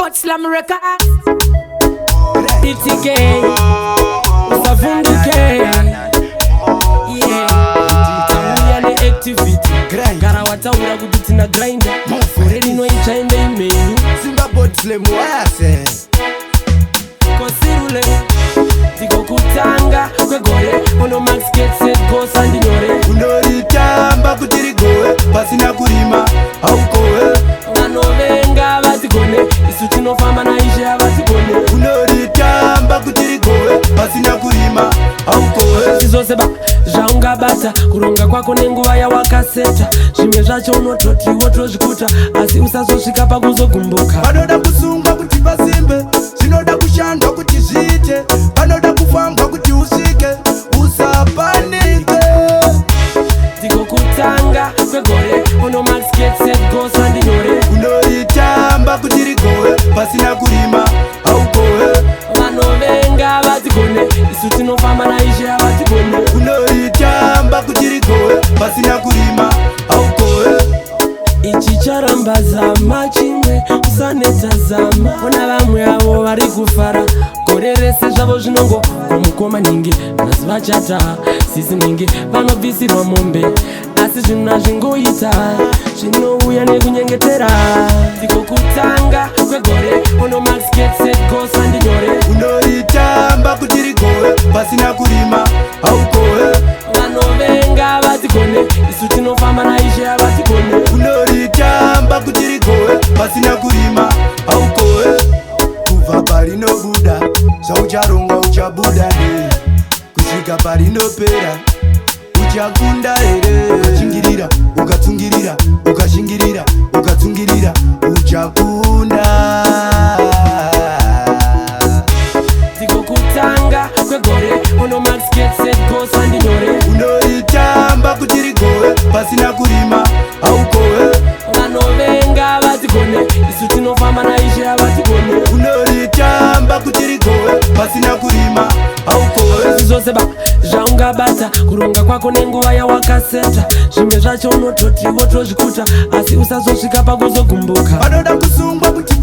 But slam records BTK Usavunduke Yeah Tamuyane activity Gara wataura kuti na grind Foreni no inchaende imenu Simba botsle muase Kosirule Tigo kutanga kwegore Ono max get set go sandinyore Unoritamba kutirigoe Pasina kurima haukoe Vanovenga vatigone Isu tinofamba na ishe avatigone Unoritamba kutirigoe Pasina kurima haukoe Sizoseba zvaungabata kuronga kwako nenguva yawakaseta zvimwe zvacho unototi wotozvikuta asi usazosvika pakuzogumbuka vanoda kusungwa kuti pasimbe zvinoda kushandwa kuti zviite vanoda kufambwa kuti usvike usapanike tikokutanga kwegore ono max get set go sandinyore unoritamba kuti rigowe pasina kurima haukowe vanovenga vatigone isu tinofamba naishe avatigone unoritamba kuti rigowe pasina kurima haukowe ichi charamba zama chimwe usaneta zama ona vamwe avo vari kufara gore rese zvavo zvinongo komukoma ningi nhasi vachata sisi ningi vanobvisirwa mombe asi zvinhu hazvingoita zvinouya nekunyengetera tikokutanga kwegore ono max get set go sandinyore unoritamba kuti rigowe pasina kurima haukowe vanovenga vatigone isu tinofamba naishe avatigone unoritamba kuti rigowe pasina kurima haukowe kubva parinobuda zvaucharonga uchabuda ne kusvika parinopera uchakunda here ukashingirira ukatsungirira ukashingirira ukatsungirira uchakunda tikokutanga kwegore ono max get set go sandinyore unoritamba kuti rigowe pasina kurima haukowe vanovenga vatigone isu tinofamba naishe avatigone unoritamba kuti rigowe pasina kurima haukowe zvizoseba zvaungabata kuronga kwako nenguva yawakaseta zvimwe zvacho unototi wotozvikuta asi usazosvika pakuzogumbuka vanoda kusungwa kuti